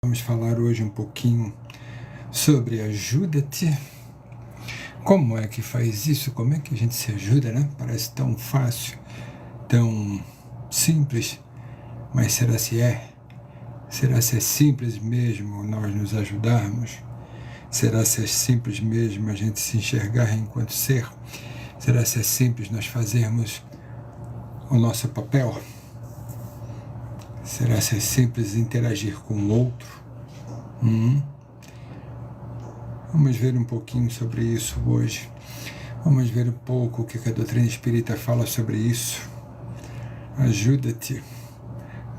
Vamos falar hoje um pouquinho sobre ajuda-te. Como é que faz isso? Como é que a gente se ajuda, né? Parece tão fácil, tão simples, mas será se é? Será se é simples mesmo nós nos ajudarmos? Será se é simples mesmo a gente se enxergar enquanto ser? Será se é simples nós fazermos o nosso papel? Será se é simples interagir com o outro? Vamos ver um pouquinho sobre isso hoje. Vamos ver um pouco o que a doutrina espírita fala sobre isso. Ajuda-te.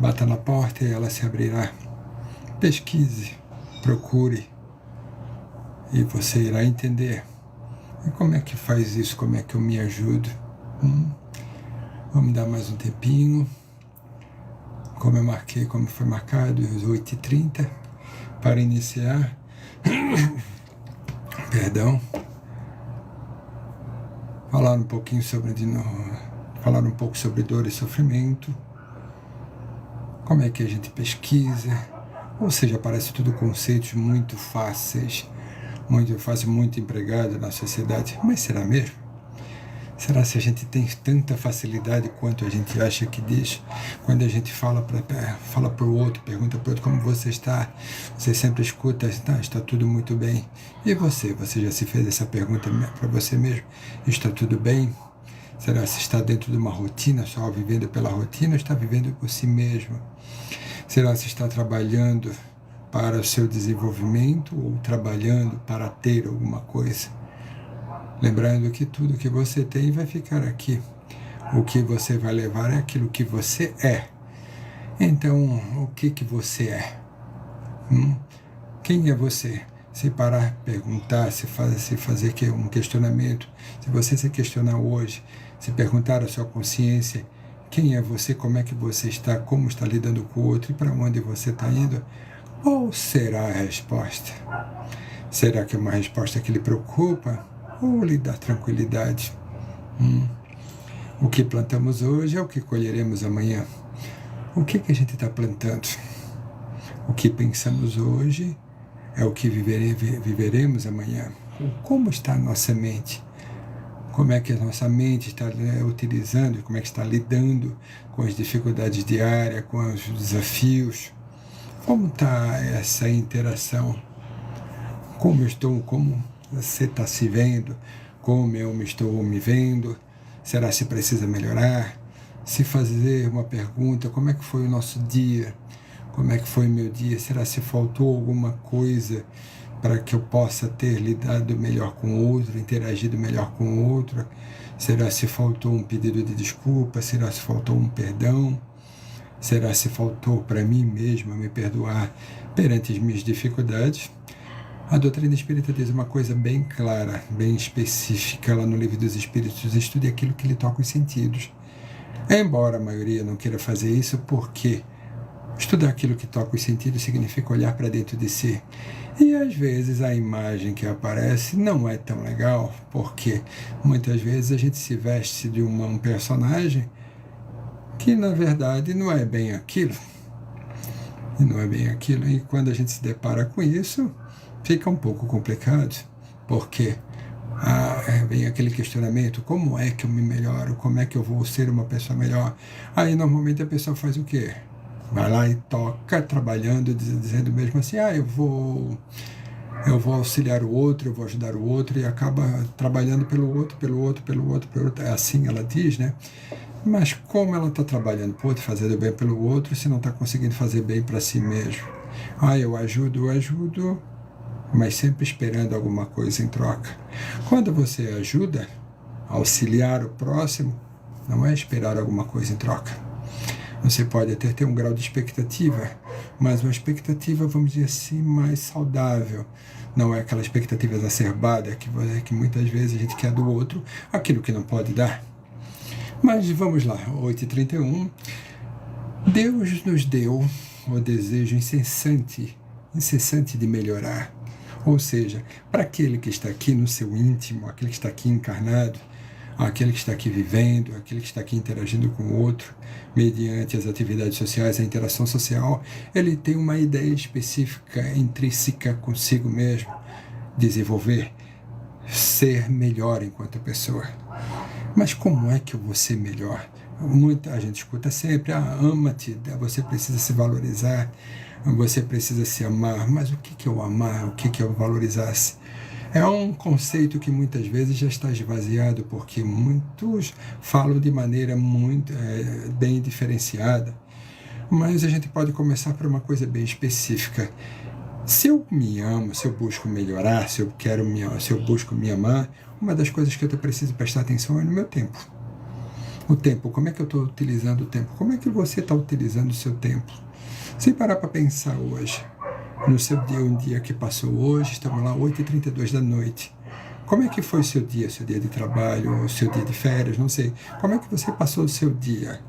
Bata na porta e ela se abrirá. Pesquise, procure, e você irá entender. E como é que faz isso? Como é que eu me ajudo? Vamos dar mais um tempinho. Como eu marquei, como foi marcado, às 8h30, para iniciar. Perdão. Falar um pouquinho sobre falar um pouco sobre dor e sofrimento. Como é que a gente pesquisa? Ou seja, parece tudo conceitos muito fáceis, muito empregado na sociedade. Mas será mesmo? Será se a gente tem tanta facilidade quanto a gente acha que diz? Quando a gente fala para o outro, pergunta para o outro como você está, você sempre escuta, está tudo muito bem. E você? Você já se fez essa pergunta para você mesmo? Está tudo bem? Será se está dentro de uma rotina, só vivendo pela rotina, ou está vivendo por si mesmo? Será se está trabalhando para o seu desenvolvimento ou trabalhando para ter alguma coisa? Lembrando que tudo que você tem vai ficar aqui. O que você vai levar é aquilo que você é. Então, o que você é? Quem é você? Se parar, perguntar, se fazer um questionamento, se você se questionar hoje, se perguntar à sua consciência, quem é você, como é que você está, como está lidando com o outro e para onde você está indo, qual será a resposta? Será que é uma resposta que lhe preocupa? Ou lhe dá tranquilidade? O que plantamos hoje é o que colheremos amanhã. O que a gente está plantando? O que pensamos hoje é o que viveremos amanhã. Como está a nossa mente? Como é que a nossa mente está utilizando, como é que está lidando com as dificuldades diárias, com os desafios? Como está essa interação? Como você está se vendo? Como eu estou me vendo? Será se precisa melhorar? Se fazer uma pergunta, como é que foi o nosso dia? Como é que foi o meu dia? Será se faltou alguma coisa para que eu possa ter lidado melhor com o outro, interagido melhor com o outro? Será se faltou um pedido de desculpa? Será se faltou um perdão? Será se faltou para mim mesmo me perdoar perante as minhas dificuldades? A doutrina espírita diz uma coisa bem clara, bem específica lá no Livro dos Espíritos: estude aquilo que lhe toca os sentidos. Embora a maioria não queira fazer isso, porque estudar aquilo que toca os sentidos significa olhar para dentro de si. E às vezes a imagem que aparece não é tão legal, porque muitas vezes a gente se veste de um personagem que na verdade não é bem aquilo. E quando a gente se depara com isso, fica um pouco complicado, porque vem aquele questionamento: como é que eu me melhoro? Como é que eu vou ser uma pessoa melhor? Aí normalmente a pessoa faz o quê? Vai lá e toca, trabalhando, dizendo mesmo assim: eu vou auxiliar o outro, eu vou ajudar o outro, e acaba trabalhando pelo outro. É assim ela diz, né? Mas como ela está trabalhando para o outro, fazendo bem pelo outro, se não está conseguindo fazer bem para si mesmo? Eu ajudo, mas sempre esperando alguma coisa em troca. Quando você ajuda, auxiliar o próximo, não é esperar alguma coisa em troca. Você pode até ter um grau de expectativa, mas uma expectativa, vamos dizer assim, mais saudável. Não é aquela expectativa exacerbada que muitas vezes a gente quer do outro aquilo que não pode dar. Mas vamos lá, 8h31. Deus nos deu o desejo incessante de melhorar. Ou seja, para aquele que está aqui no seu íntimo, aquele que está aqui encarnado, aquele que está aqui vivendo, aquele que está aqui interagindo com o outro, mediante as atividades sociais, a interação social, ele tem uma ideia específica, intrínseca consigo mesmo, desenvolver, ser melhor enquanto pessoa. Mas como é que eu vou ser melhor? Muita gente escuta sempre, ama-te, você precisa se valorizar, você precisa se amar. Mas o que é o amar? O que é o valorizar-se? É um conceito que muitas vezes já está esvaziado, porque muitos falam de maneira muito bem diferenciada. Mas a gente pode começar por uma coisa bem específica. Se eu me amo, se eu busco melhorar, se eu busco me amar, uma das coisas que eu preciso prestar atenção é no meu tempo. O tempo, como é que eu estou utilizando o tempo? Como é que você está utilizando o seu tempo? Se parar para pensar hoje, no seu dia, um dia que passou hoje, estamos lá 8h32 da noite. Como é que foi o seu dia de trabalho, o seu dia de férias, não sei. Como é que você passou o seu dia?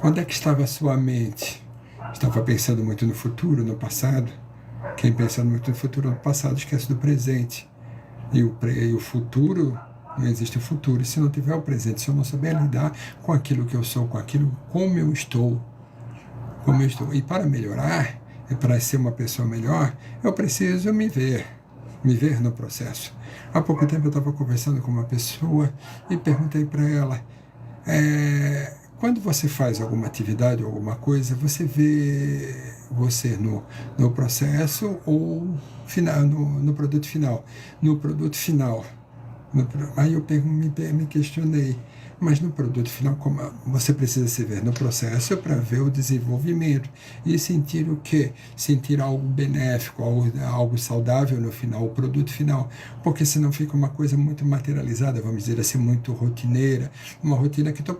Onde é que estava a sua mente? Estava pensando muito no futuro, no passado? Quem pensa muito no futuro, no passado, esquece do presente. E o futuro, não existe o futuro. E se não tiver o presente, se eu não souber lidar com aquilo que eu sou, com aquilo como eu estou. E para melhorar, e para ser uma pessoa melhor, eu preciso me ver no processo. Há pouco tempo eu estava conversando com uma pessoa e perguntei para ela, quando você faz alguma atividade ou alguma coisa, você vê você no processo ou no produto final? No produto final. Aí eu me questionei, mas no produto final, como você precisa se ver no processo para ver o desenvolvimento e sentir o quê? Sentir algo benéfico, algo saudável no final, o produto final, porque senão fica uma coisa muito materializada, vamos dizer assim, muito rotineira, uma rotina que tu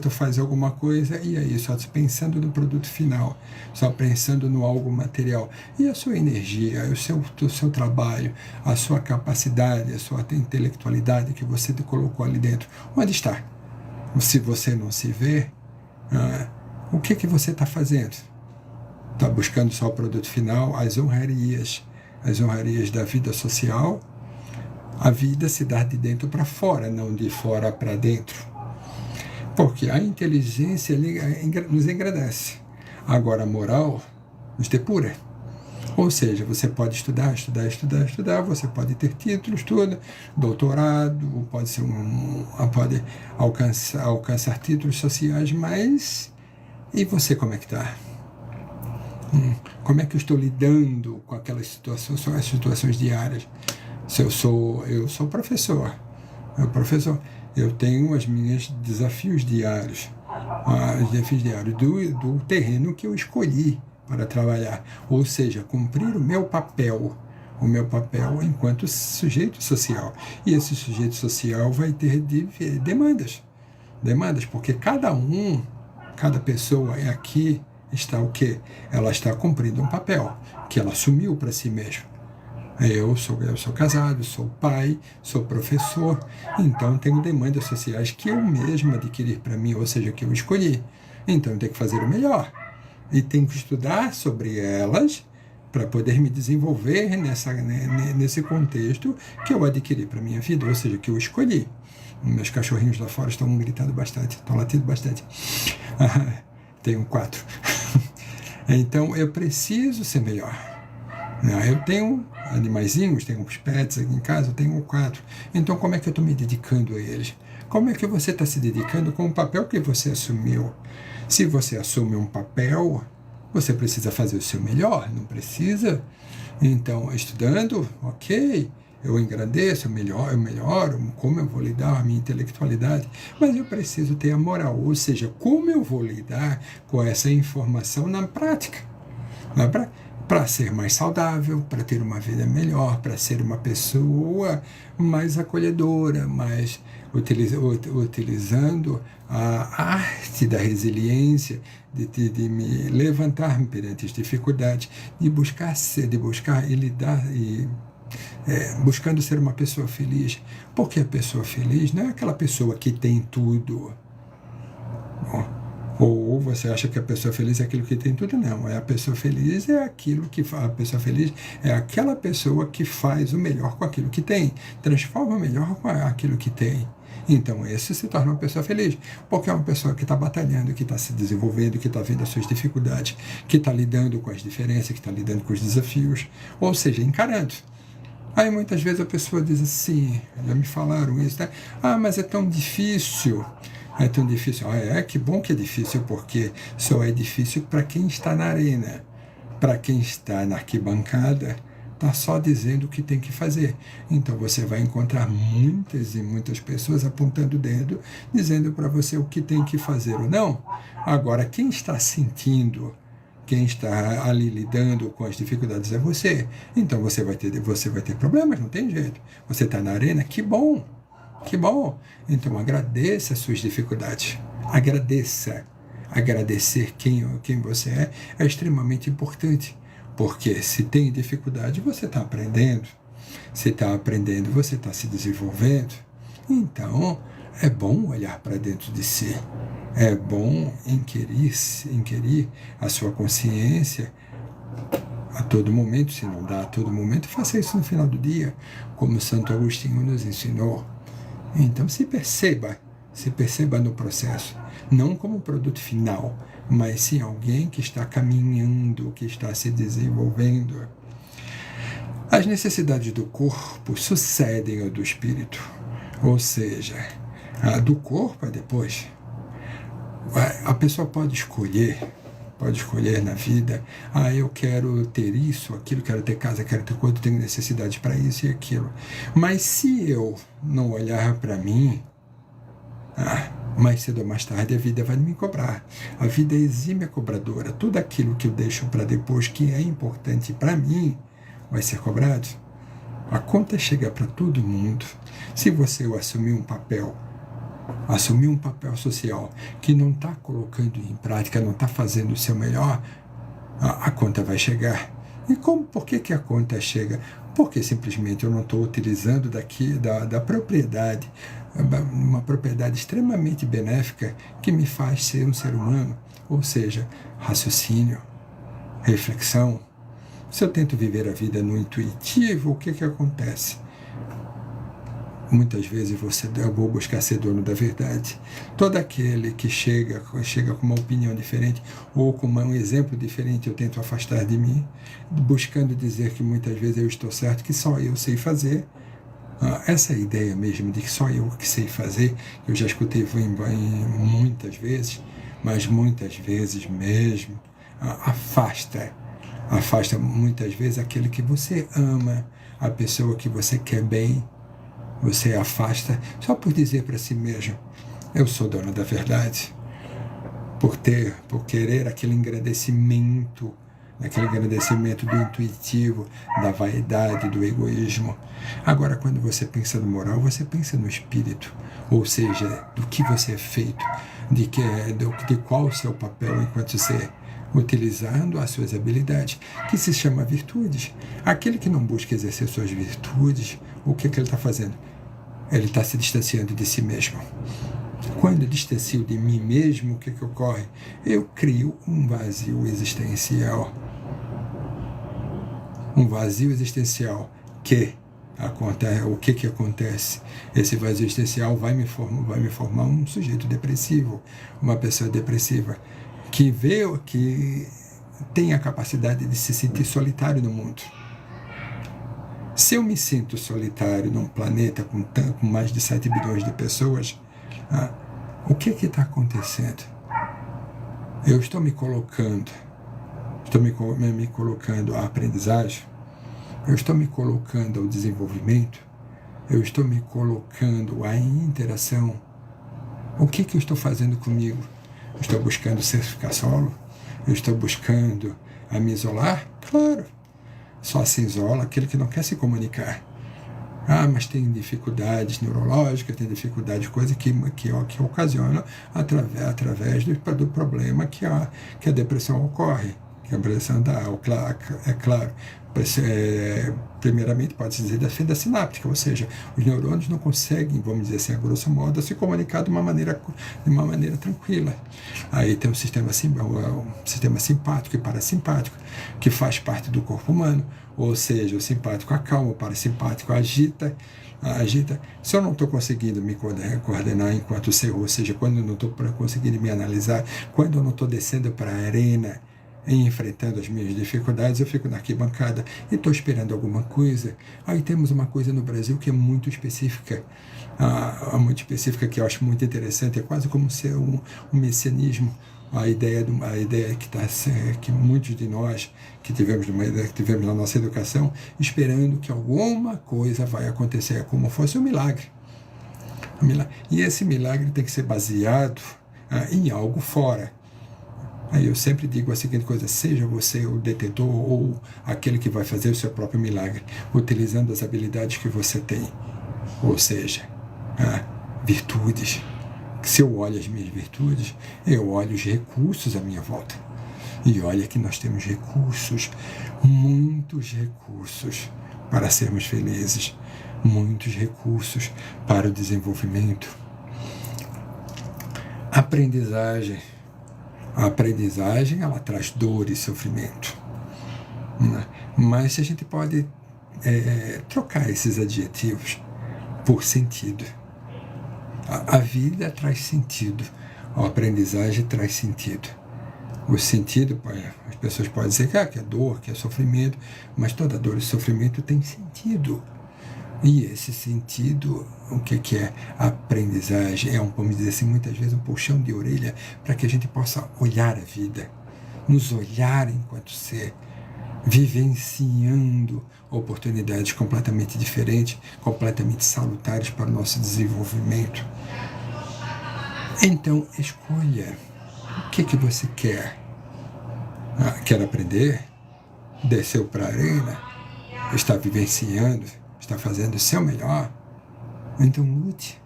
faz alguma coisa e aí só pensando no produto final, só pensando no algo material. E a sua energia, o seu trabalho, a sua capacidade, a sua intelectualidade que você colocou ali dentro, onde está? Se você não se vê, o que você está fazendo? Está buscando só o produto final, as honrarias da vida social? A vida se dá de dentro para fora, não de fora para dentro. Porque a inteligência nos engrandece. Agora a moral nos depura. Ou seja, você pode estudar, você pode ter títulos, doutorado, pode alcançar títulos sociais, mas e você como é que está? Como é que eu estou lidando com aquelas situações, são as situações diárias? Eu sou professor. Eu tenho os meus desafios diários, do terreno que eu escolhi para trabalhar, ou seja, cumprir o meu papel enquanto sujeito social. E esse sujeito social vai ter demandas, porque cada pessoa aqui está o quê? Ela está cumprindo um papel que ela assumiu para si mesma. Eu sou casado, sou pai, sou professor, então tenho demandas sociais que eu mesmo adquiri para mim, ou seja, que eu escolhi. Então eu tenho que fazer o melhor. E tenho que estudar sobre elas para poder me desenvolver nesse contexto que eu adquiri para a minha vida, ou seja, que eu escolhi. Meus cachorrinhos lá fora estão gritando bastante, estão latindo bastante. Tenho 4. Então eu preciso ser melhor. Eu tenho animaizinhos, tenho uns pets aqui em casa, eu tenho 4. Então como é que eu estou me dedicando a eles? Como é que você está se dedicando com o papel que você assumiu? Se você assume um papel, você precisa fazer o seu melhor, não precisa? Então, estudando, ok, eu engrandeço, eu melhoro, como eu vou lidar com a minha intelectualidade, mas eu preciso ter a moral, ou seja, como eu vou lidar com essa informação na prática. Para ser mais saudável, para ter uma vida melhor, para ser uma pessoa mais acolhedora, mais utilizando a arte da resiliência, de me levantar perante as dificuldades, de buscar e lidar, buscando ser uma pessoa feliz. Porque a pessoa feliz não é aquela pessoa que tem tudo. Ou você acha que a pessoa feliz é aquilo que tem tudo? Não, a pessoa feliz é aquilo que a pessoa feliz é aquela pessoa que faz o melhor com aquilo que tem, transforma o melhor com aquilo que tem. Então, esse se torna uma pessoa feliz, porque é uma pessoa que está batalhando, que está se desenvolvendo, que está vendo as suas dificuldades, que está lidando com as diferenças, que está lidando com os desafios, ou seja, encarando. Aí muitas vezes a pessoa diz assim, já me falaram isso, né? Mas é tão difícil. É tão difícil. Que bom que é difícil, porque só é difícil para quem está na arena. Para quem está na arquibancada, está só dizendo o que tem que fazer. Então você vai encontrar muitas e muitas pessoas apontando o dedo, dizendo para você o que tem que fazer ou não. Agora, quem está sentindo, quem está ali lidando com as dificuldades é você. Então você vai ter problemas, não tem jeito. Você está na arena, que bom. Que bom! Então agradeça as suas dificuldades. Agradeça. Agradecer quem você é extremamente importante. Porque se tem dificuldade, você está aprendendo. Se está aprendendo, você está se desenvolvendo. Então, é bom olhar para dentro de si. É bom inquirir a sua consciência a todo momento. Se não dá a todo momento, faça isso no final do dia, como Santo Agostinho nos ensinou. Então se perceba no processo, não como produto final, mas sim alguém que está caminhando, que está se desenvolvendo. As necessidades do corpo sucedem ao do espírito, ou seja, a do corpo é depois. A pessoa pode escolher na vida, eu quero ter isso, aquilo, quero ter casa, quero ter coisa, tenho necessidade para isso e aquilo. Mas se eu não olhar para mim, mais cedo ou mais tarde a vida vai me cobrar. A vida é exímia cobradora. Tudo aquilo que eu deixo para depois, que é importante para mim, vai ser cobrado. A conta chega para todo mundo. Se você assumir um papel social que não está colocando em prática, não está fazendo o seu melhor, a conta vai chegar. E por que a conta chega? Porque simplesmente eu não estou utilizando da propriedade, uma propriedade extremamente benéfica que me faz ser um ser humano, ou seja, raciocínio, reflexão. Se eu tento viver a vida no intuitivo, o que acontece? Muitas vezes eu vou buscar ser dono da verdade. Todo aquele que chega com uma opinião diferente ou com um exemplo diferente, eu tento afastar de mim, buscando dizer que muitas vezes eu estou certo, que só eu sei fazer. Essa ideia mesmo de que só eu que sei fazer, eu já escutei muitas vezes, mas muitas vezes mesmo, afasta muitas vezes aquele que você ama, a pessoa que você quer bem. Você afasta só por dizer para si mesmo, eu sou dono da verdade, por querer aquele engrandecimento do intuitivo, da vaidade, do egoísmo. Agora, quando você pensa no moral, você pensa no espírito, ou seja, do que você é feito, de qual o seu papel enquanto ser, utilizando as suas habilidades, que se chama virtudes. Aquele que não busca exercer suas virtudes, o que ele está fazendo? Ele está se distanciando de si mesmo. Quando eu distancio de mim mesmo, o que ocorre? Eu crio um vazio existencial. Um vazio existencial o que acontece? Esse vazio existencial vai me formar um sujeito depressivo, uma pessoa depressiva, que tem a capacidade de se sentir solitário no mundo. Se eu me sinto solitário num planeta com mais de 7 bilhões de pessoas, o que está acontecendo? Eu estou me colocando à aprendizagem, eu estou me colocando ao desenvolvimento, eu estou me colocando à interação. O que eu estou fazendo comigo? Eu estou buscando ficar solo? Eu estou buscando me isolar? Claro. Só se isola aquele que não quer se comunicar. Mas tem dificuldades neurológicas, tem dificuldades, coisas que ocasionam através do problema que a depressão ocorre, que é a pressão da álcool, é claro. Primeiramente, pode-se dizer da fenda sináptica, ou seja, os neurônios não conseguem, vamos dizer assim, a grosso modo, se comunicar de uma maneira tranquila. Aí tem o sistema simpático e parasimpático, que faz parte do corpo humano, ou seja, o simpático acalma, o parasimpático agita. Se eu não estou conseguindo me coordenar enquanto ser, ou seja, quando eu não estou conseguindo me analisar, quando eu não estou descendo para a arena e enfrentando as minhas dificuldades, eu fico na arquibancada e estou esperando alguma coisa. Aí temos uma coisa no Brasil que é muito específica, que eu acho muito interessante, é quase como ser um messianismo. A ideia que muitos de nós que tivemos na nossa educação, esperando que alguma coisa vai acontecer, como fosse um milagre. E esse milagre tem que ser baseado em algo fora. Aí eu sempre digo a seguinte coisa: seja você o detentor ou aquele que vai fazer o seu próprio milagre, utilizando as habilidades que você tem, ou seja, virtudes. Se eu olho as minhas virtudes, eu olho os recursos à minha volta. E olha que nós temos recursos, muitos recursos para sermos felizes, muitos recursos para o desenvolvimento. Aprendizagem. A aprendizagem, ela traz dor e sofrimento. Mas a gente pode trocar esses adjetivos por sentido. A vida traz sentido, a aprendizagem traz sentido. O sentido, as pessoas podem dizer que é dor, que é sofrimento, mas toda dor e sofrimento tem sentido. E esse sentido, o que é a aprendizagem? Vamos dizer assim, muitas vezes um puxão de orelha para que a gente possa olhar a vida, nos olhar enquanto ser, vivenciando oportunidades completamente diferentes, completamente salutares para o nosso desenvolvimento. Então, escolha o que você quer. Quer aprender? Desceu para a arena? Está vivenciando? Está fazendo o seu melhor? Então lute.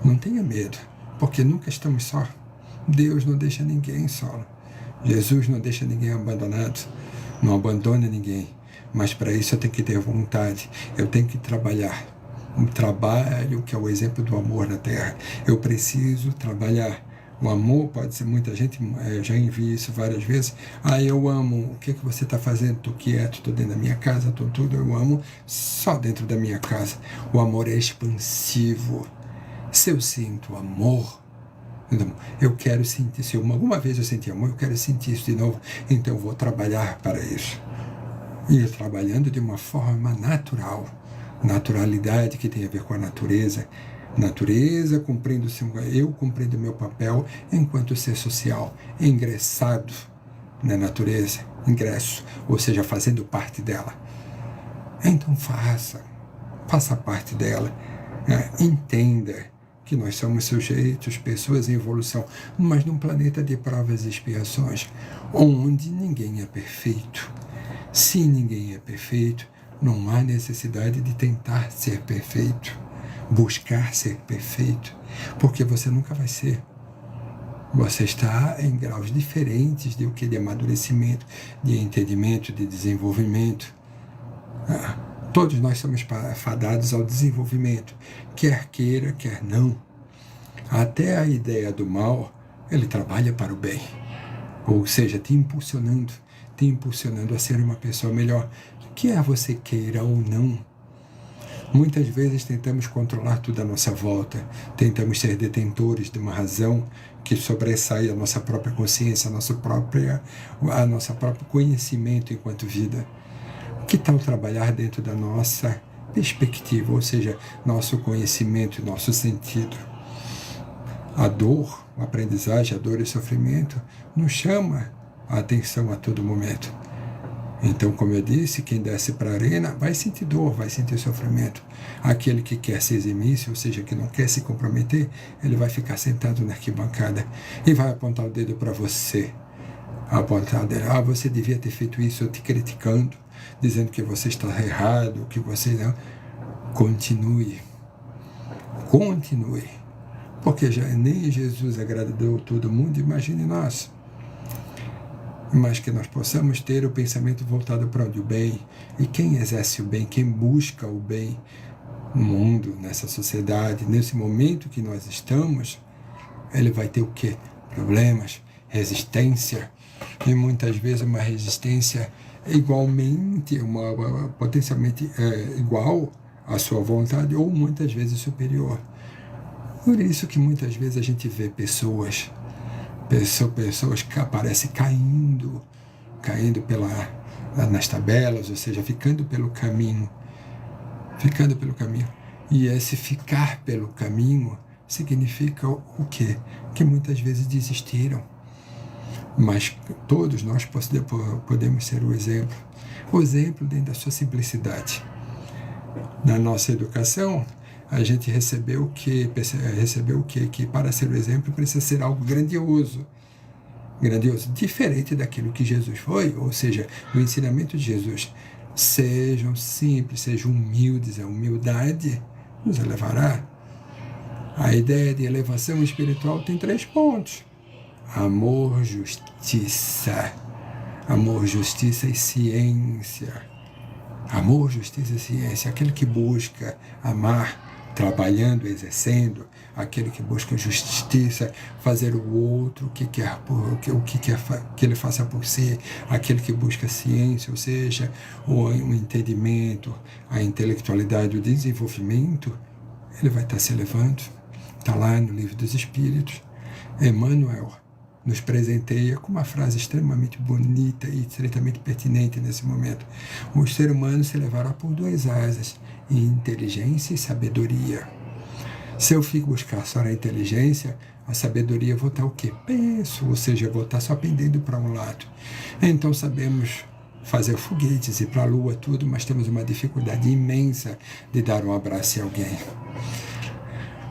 Não tenha medo, porque nunca estamos só. Deus não deixa ninguém só. Jesus não deixa ninguém abandonado. Não abandona ninguém. Mas para isso eu tenho que ter vontade. Eu tenho que trabalhar. Um trabalho que é o exemplo do amor na terra. Eu preciso trabalhar. O amor pode ser, muita gente, já envia isso várias vezes. Eu amo, o que você está fazendo? Estou quieto, estou dentro da minha casa, estou tudo, eu amo só dentro da minha casa. O amor é expansivo. Se eu sinto amor, eu quero sentir, se alguma vez eu senti amor, eu quero sentir isso de novo, então eu vou trabalhar para isso. E trabalhando de uma forma natural, naturalidade que tem a ver com a natureza, cumprindo eu cumprindo meu papel enquanto ser social, ingressado na natureza, ingresso, ou seja, fazendo parte dela. Então faça parte dela, entenda que nós somos sujeitos, pessoas em evolução, mas num planeta de provas e expiações, onde ninguém é perfeito. Se ninguém é perfeito, não há necessidade de tentar ser perfeito, buscar ser perfeito, porque você nunca vai ser. Você está em graus diferentes de amadurecimento, de entendimento, de desenvolvimento. Todos nós somos fadados ao desenvolvimento, quer queira, quer não. Até a ideia do mal, ele trabalha para o bem, ou seja, te impulsionando a ser uma pessoa melhor, quer você queira ou não. Muitas vezes tentamos controlar tudo à nossa volta, tentamos ser detentores de uma razão que sobressai a nossa própria consciência, a nosso próprio conhecimento enquanto vida. Que tal trabalhar dentro da nossa perspectiva, ou seja, nosso conhecimento e nosso sentido? A dor, a aprendizagem, a dor e o sofrimento nos chama a atenção a todo momento. Então, como eu disse, quem desce para a arena vai sentir dor, vai sentir sofrimento. Aquele que quer se eximir, ou seja, que não quer se comprometer, ele vai ficar sentado na arquibancada e vai apontar o dedo para você. Apontar o dedo, você devia ter feito isso, te criticando, dizendo que você está errado, que você não. Continue, porque já nem Jesus agradou todo mundo, imagine nós. mas que nós possamos ter o pensamento voltado para o bem. E quem exerce o bem, quem busca o bem no mundo, nessa sociedade, nesse momento que nós estamos, ele vai ter o quê? Problemas, resistência, e muitas vezes uma resistência igualmente, potencialmente igual à sua vontade, ou muitas vezes superior. Por isso que muitas vezes a gente vê pessoas que aparecem caindo nas tabelas, ou seja, ficando pelo caminho. E esse ficar pelo caminho significa o quê? Que muitas vezes desistiram. Mas todos nós podemos ser o exemplo dentro da sua simplicidade. Na nossa educação, a gente recebeu o quê? Que para ser o exemplo precisa ser algo grandioso, diferente daquilo que Jesus foi, ou seja, o ensinamento de Jesus. Sejam simples, sejam humildes, a humildade nos elevará. A ideia de elevação espiritual tem 3 pontos: amor, justiça. Amor, justiça e ciência. Amor, justiça e ciência. Aquele que busca amar, trabalhando, exercendo, aquele que busca justiça, fazer o outro que quer que ele faça por si, aquele que busca ciência, ou seja, o entendimento, a intelectualidade, o desenvolvimento, ele vai estar se elevando. Está lá no Livro dos Espíritos. Emmanuel nos presenteia com uma frase extremamente bonita e extremamente pertinente nesse momento. O ser humano se elevará por 2 asas, inteligência e sabedoria. Se eu fico buscar só na inteligência, a sabedoria vou estar o quê? Penso, ou seja, vou estar só pendendo para um lado. Então sabemos fazer foguetes, ir para a lua, tudo, mas temos uma dificuldade imensa de dar um abraço em alguém.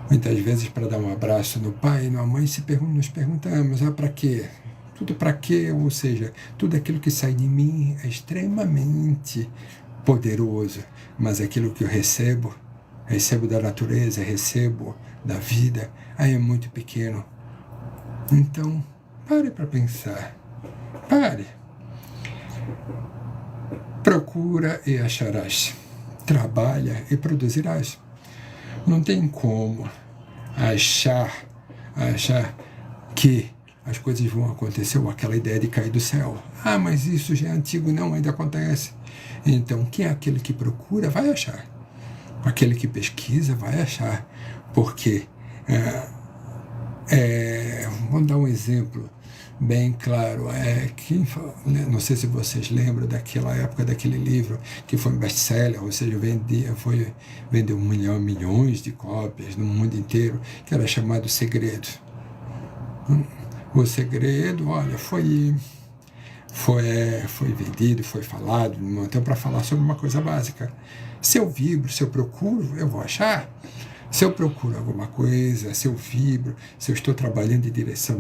Muitas vezes, para dar um abraço no pai e na mãe, nos perguntamos, para quê? Tudo para quê? Ou seja, tudo aquilo que sai de mim é extremamente poderoso, mas aquilo que eu recebo da natureza, recebo da vida, aí é muito pequeno. Então, pare para pensar. Pare. Procura e acharás. Trabalha e produzirás. Não tem como achar que as coisas vão acontecer, ou aquela ideia de cair do céu. Mas isso já é antigo. Não, ainda acontece. Então, quem é aquele que procura, vai achar. Aquele que pesquisa, vai achar. Porque, vamos dar um exemplo bem claro. Não sei se vocês lembram daquela época, daquele livro que foi um best-seller, ou seja, vendeu milhões de cópias no mundo inteiro, que era chamado Segredo. O Segredo, olha, foi vendido, foi falado, então, para falar sobre uma coisa básica. Se eu vibro, se eu procuro, eu vou achar. Se eu procuro alguma coisa, se eu vibro, se eu estou trabalhando em direção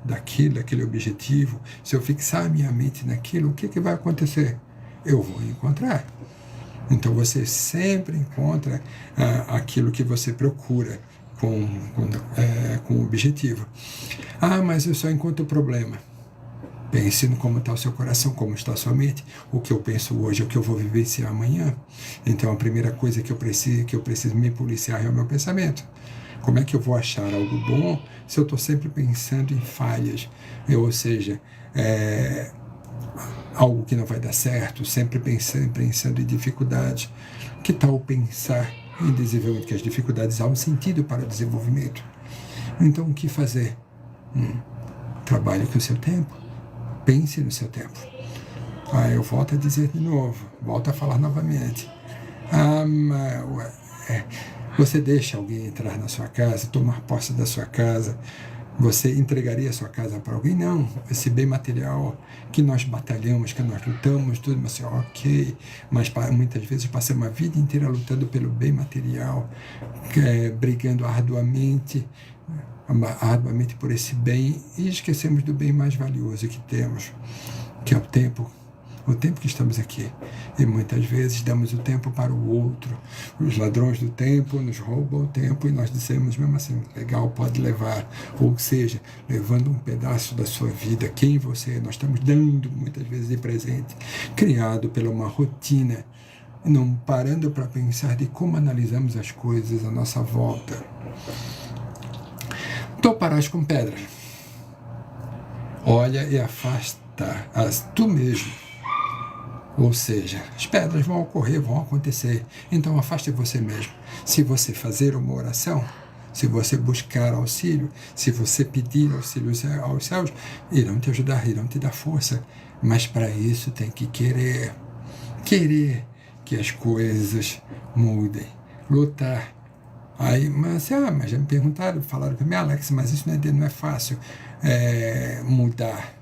daquele objetivo, se eu fixar a minha mente naquilo, o que vai acontecer? Eu vou encontrar. Então você sempre encontra aquilo que você procura com o objetivo. Mas eu só encontro o problema. Pense no como está o seu coração, como está a sua mente. O que eu penso hoje é o que eu vou vivenciar amanhã. Então a primeira coisa que eu preciso me policiar é o meu pensamento. Como é que eu vou achar algo bom se eu estou sempre pensando em falhas? Ou seja, algo que não vai dar certo, sempre pensando em dificuldades. Que tal pensar em desenvolvimento? Que as dificuldades há um sentido para o desenvolvimento. Então o que fazer? Trabalhe com o seu tempo. Pense no seu tempo. Eu volto a dizer de novo, volto a falar novamente. Você deixa alguém entrar na sua casa, tomar posse da sua casa? Você entregaria a sua casa para alguém? Não. Esse bem material que nós batalhamos, que nós lutamos, tudo, mas ok, mas muitas vezes passamos a vida inteira lutando pelo bem material, brigando arduamente por esse bem, e esquecemos do bem mais valioso que temos, que é o tempo o tempo que estamos aqui. E muitas vezes damos o tempo para o outro. Os ladrões do tempo nos roubam o tempo e nós dizemos mesmo assim, legal, pode levar. Ou seja, levando um pedaço da sua vida, quem você é. Nós estamos dando muitas vezes de presente, criado pela uma rotina, não parando para pensar de como analisamos as coisas à nossa volta. Toparás com pedras. Olha e afasta tu mesmo. Ou seja, as pedras vão ocorrer, vão acontecer. Então afaste você mesmo. Se você fazer uma oração, se você buscar auxílio, se você pedir auxílio aos céus, irão te ajudar, irão te dar força. Mas para isso tem que querer. Querer que as coisas mudem. Lutar. Aí, mas já me perguntaram, falaram para mim, Alex, mas isso não é fácil mudar.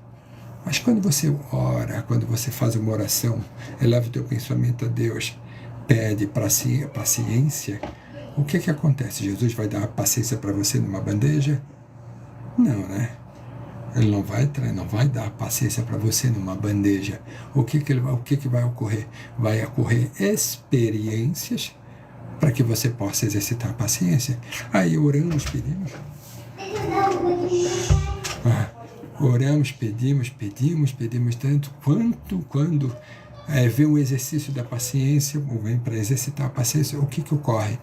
Mas quando você ora, quando você faz uma oração, eleva o teu pensamento a Deus, pede paciência, o que acontece? Jesus vai dar paciência para você numa bandeja? Não, né? Ele não vai dar paciência para você numa bandeja. O que vai ocorrer? Vai ocorrer experiências para que você possa exercitar a paciência. Aí oramos, pedimos. Oramos, pedimos tanto quanto quando vem um exercício da paciência, ou vem para exercitar a paciência, o que ocorre?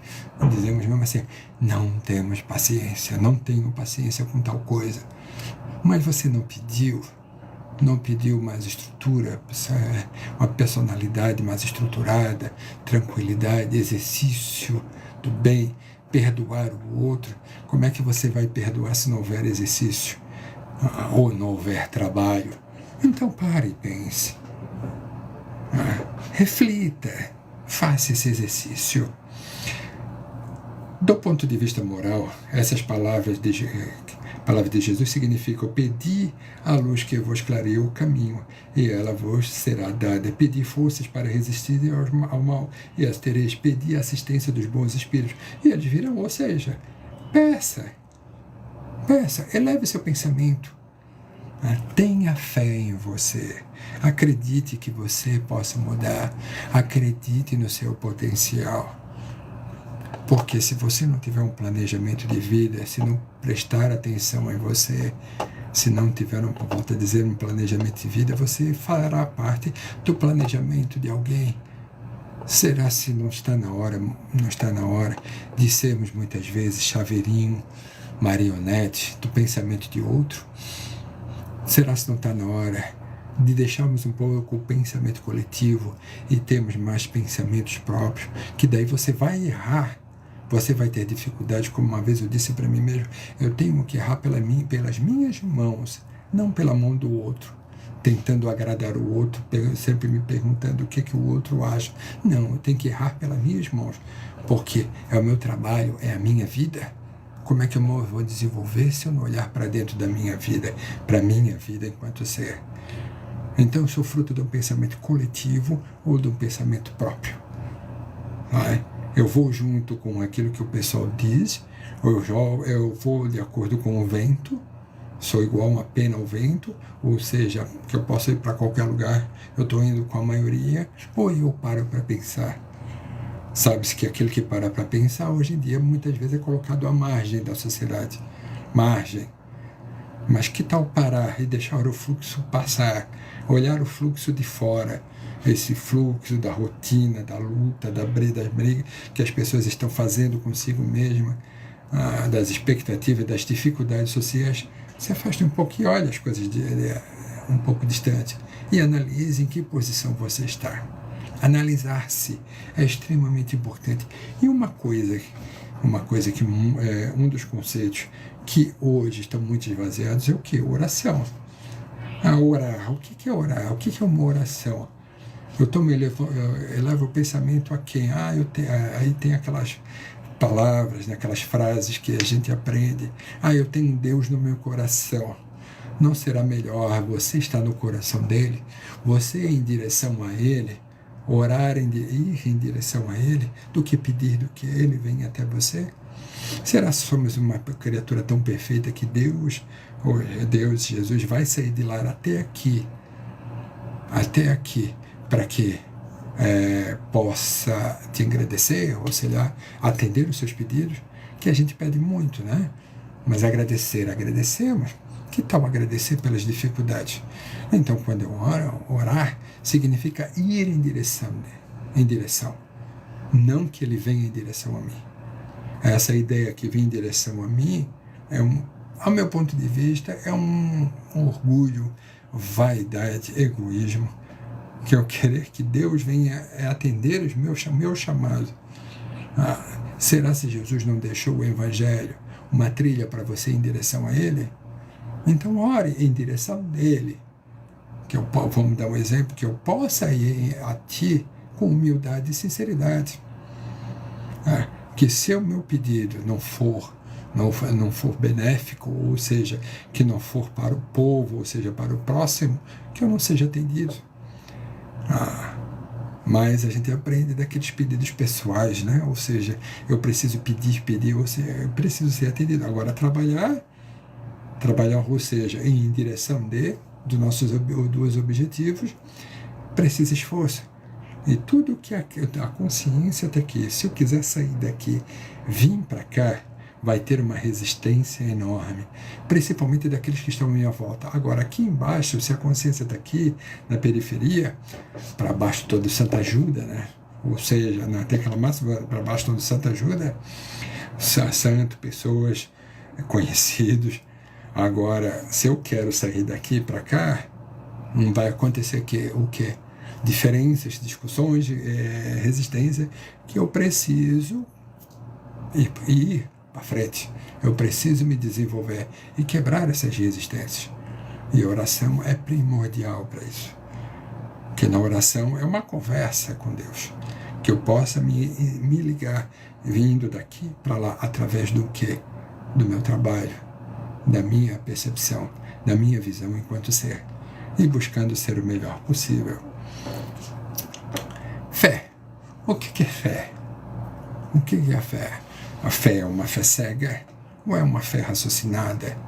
Dizemos mesmo assim, não temos paciência, não tenho paciência com tal coisa. Mas você não pediu mais estrutura, uma personalidade mais estruturada, tranquilidade, exercício do bem, perdoar o outro. Como é que você vai perdoar se não houver exercício? Ou não houver trabalho? Então pare e pense. Reflita, faça esse exercício. Do ponto de vista moral, essas palavras de Jesus significam pedir a luz que vos clareie o caminho, e ela vos será dada. Pedir forças para resistir ao mal, e as tereis. Pedir a assistência dos bons espíritos, e eles virão. Ou seja, peça, eleve seu pensamento. Tenha fé em você. Acredite que você possa mudar. Acredite no seu potencial. Porque se você não tiver um planejamento de vida, se não prestar atenção em você, se não tiver, volto a dizer, um planejamento de vida, você fará parte do planejamento de alguém. Será se não está na hora de sermos muitas vezes chaveirinho, marionete do pensamento de outro? Será se não está na hora de deixarmos um pouco o pensamento coletivo e termos mais pensamentos próprios, que daí você vai errar, você vai ter dificuldade, como uma vez eu disse para mim mesmo, eu tenho que errar pelas minhas mãos, não pela mão do outro, tentando agradar o outro, sempre me perguntando o que o outro acha. Não, eu tenho que errar pelas minhas mãos, porque é o meu trabalho, é a minha vida. Como é que eu vou desenvolver se eu não olhar para dentro da minha vida, para a minha vida enquanto ser? Então eu sou fruto de um pensamento coletivo ou de um pensamento próprio. Eu vou junto com aquilo que o pessoal diz, eu vou de acordo com o vento, sou igual uma pena ao vento, ou seja, que eu posso ir para qualquer lugar, eu estou indo com a maioria, ou eu paro para pensar. Sabe-se que aquele que para pensar, hoje em dia, muitas vezes é colocado à margem da sociedade. Margem. Mas que tal parar e deixar o fluxo passar? Olhar o fluxo de fora, esse fluxo da rotina, da luta, das brigas que as pessoas estão fazendo consigo mesma, das expectativas, das dificuldades sociais. Se afaste um pouco e olhe as coisas um pouco distante e analise em que posição você está. Analisar-se é extremamente importante. E uma coisa que um dos conceitos que hoje estão muito esvaziados é o que? Oração. Orar. O que é orar? O que é uma oração? Eu elevo o pensamento a quem? Aí tem aquelas palavras, né, aquelas frases que a gente aprende. Eu tenho Deus no meu coração. Não será melhor você estar no coração dele? Você ir em direção a ele? Ir em direção a ele, do que pedir do que ele venha até você? Será que somos uma criatura tão perfeita que Deus, Jesus, vai sair de lá até aqui até aqui para que possa te agradecer, ou sei lá, atender os seus pedidos, que a gente pede muito, né? Mas agradecemos. Que tal agradecer pelas dificuldades? Então, quando eu oro, orar significa ir em direção, não que ele venha em direção a mim. Essa ideia que vem em direção a mim, ao meu ponto de vista, é um orgulho, vaidade, egoísmo, que eu querer que Deus venha atender os meus chamados. Será se Jesus não deixou o Evangelho uma trilha para você ir em direção a Ele? Então ore em direção dele. Vamos dar um exemplo, que eu possa ir a Ti com humildade e sinceridade. Que se o meu pedido não for benéfico, ou seja, que não for para o povo, ou seja, para o próximo, que eu não seja atendido. Mas a gente aprende daqueles pedidos pessoais, né? Ou seja, eu preciso pedir, ou seja, eu preciso ser atendido. Agora, trabalhar, ou seja, em direção dos nossos dois objetivos, precisa esforço. E tudo que a consciência está aqui, se eu quiser sair daqui, vir para cá, vai ter uma resistência enorme, principalmente daqueles que estão à minha volta. Agora, aqui embaixo, se a consciência está aqui, na periferia, para baixo todo Santa Ajuda, né? Ou seja, tem aquela máxima, para baixo todo Santa Ajuda, santo, pessoas, conhecidos. Agora, se eu quero sair daqui para cá, não vai acontecer o quê? Diferenças, discussões, resistência, que eu preciso ir para frente. Eu preciso me desenvolver e quebrar essas resistências. E a oração é primordial para isso. Porque na oração é uma conversa com Deus. Que eu possa me ligar, vindo daqui para lá, através do quê? Do meu trabalho, da minha percepção, da minha visão enquanto ser. E buscando ser o melhor possível. Fé. O que é fé? O que é a fé? A fé é uma fé cega ou é uma fé raciocinada?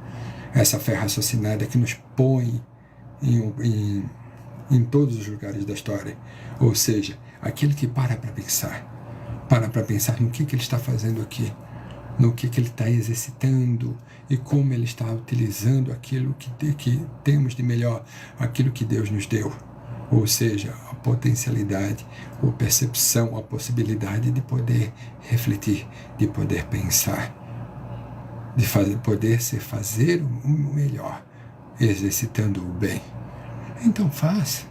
Essa fé raciocinada que nos põe em todos os lugares da história. Ou seja, aquele que para pensar no que ele está fazendo aqui, no que ele está exercitando e como ele está utilizando aquilo que temos de melhor, aquilo que Deus nos deu. Ou seja, a potencialidade, a percepção, a possibilidade de poder refletir, de poder pensar, de poder fazer o melhor, exercitando o bem. Então faça.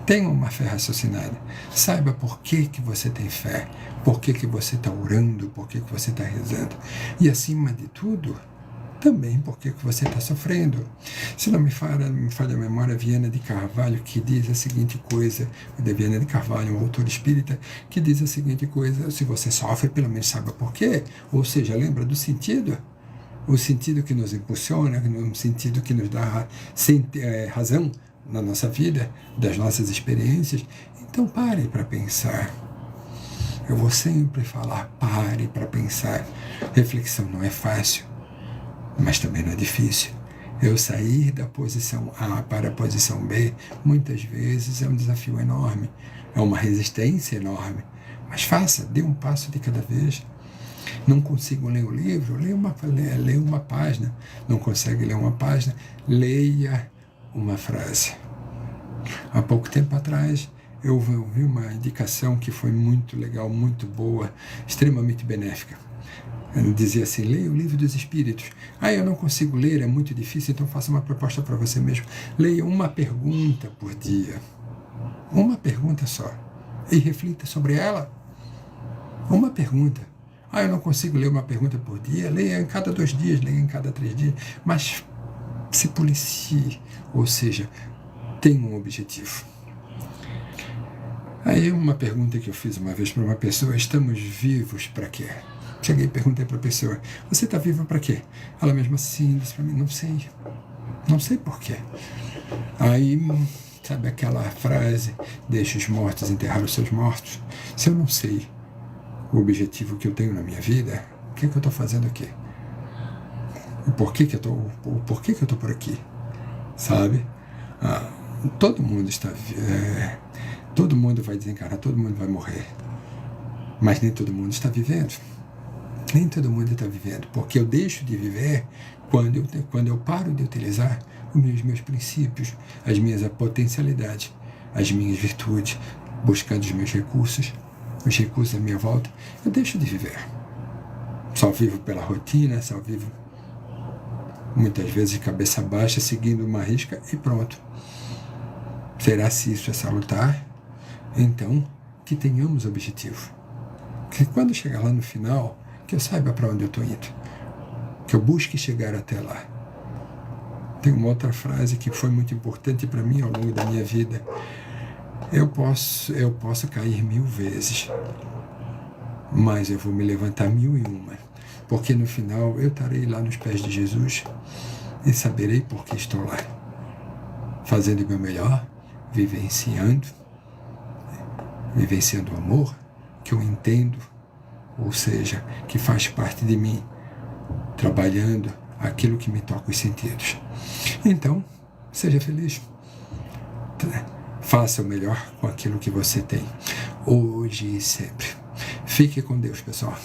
Tenha uma fé raciocinada. Saiba por que você tem fé, por que você está orando, por que você está rezando. E acima de tudo, também por que você está sofrendo. Se não me falha a memória, Viana de Carvalho, que diz a seguinte coisa, de Viana de Carvalho, um autor espírita, que diz a seguinte coisa: se você sofre, pelo menos saiba por quê. Ou seja, lembra do sentido. O sentido que nos impulsiona, o sentido que nos dá razão na nossa vida, das nossas experiências. Então pare para pensar. Eu vou sempre falar, pare para pensar. Reflexão não é fácil, mas também não é difícil. Eu sair da posição A para a posição B, muitas vezes é um desafio enorme, é uma resistência enorme. Mas faça, dê um passo de cada vez. Não consigo ler o livro? Leia uma página. Não consegue ler uma página? Leia uma frase. Há pouco tempo atrás, eu ouvi uma indicação que foi muito legal, muito boa, extremamente benéfica. Ele dizia assim: leia o Livro dos Espíritos. Eu não consigo ler, é muito difícil, então faça uma proposta para você mesmo. Leia uma pergunta por dia. Uma pergunta só. E reflita sobre ela. Uma pergunta. Eu não consigo ler uma pergunta por dia. Leia em cada 2 dias, leia em cada 3 dias. Mas se policie, ou seja, tenha um objetivo. Aí uma pergunta que eu fiz uma vez para uma pessoa: estamos vivos para quê? Cheguei e perguntei para a pessoa: você está vivo para quê? Ela mesma assim disse para mim: não sei. Não sei por quê. Aí, sabe aquela frase: deixe os mortos enterrar os seus mortos? Se eu não sei o objetivo que eu tenho na minha vida, o que eu estou fazendo aqui? E por que eu estou por aqui? Sabe? Todo mundo todo mundo vai desencarnar, todo mundo vai morrer. Mas nem todo mundo está vivendo. Nem todo mundo está vivendo, porque eu deixo de viver quando eu paro de utilizar os meus princípios, as minhas potencialidades, as minhas virtudes, buscando os meus recursos, os recursos à minha volta. Eu deixo de viver. Só vivo pela rotina, só vivo muitas vezes de cabeça baixa, seguindo uma risca e pronto. Será se isso é salutar? Então, que tenhamos objetivo. Que quando chegar lá no final, que eu saiba para onde eu estou indo. Que eu busque chegar até lá. Tem uma outra frase que foi muito importante para mim ao longo da minha vida. Eu posso cair 1000 vezes, mas eu vou me levantar 1001. Porque no final eu estarei lá nos pés de Jesus e saberei por que estou lá. Fazendo o meu melhor, vivenciando o amor que eu entendo, ou seja, que faz parte de mim, trabalhando aquilo que me toca os sentidos. Então, seja feliz. Faça o melhor com aquilo que você tem, hoje e sempre. Fique com Deus, pessoal.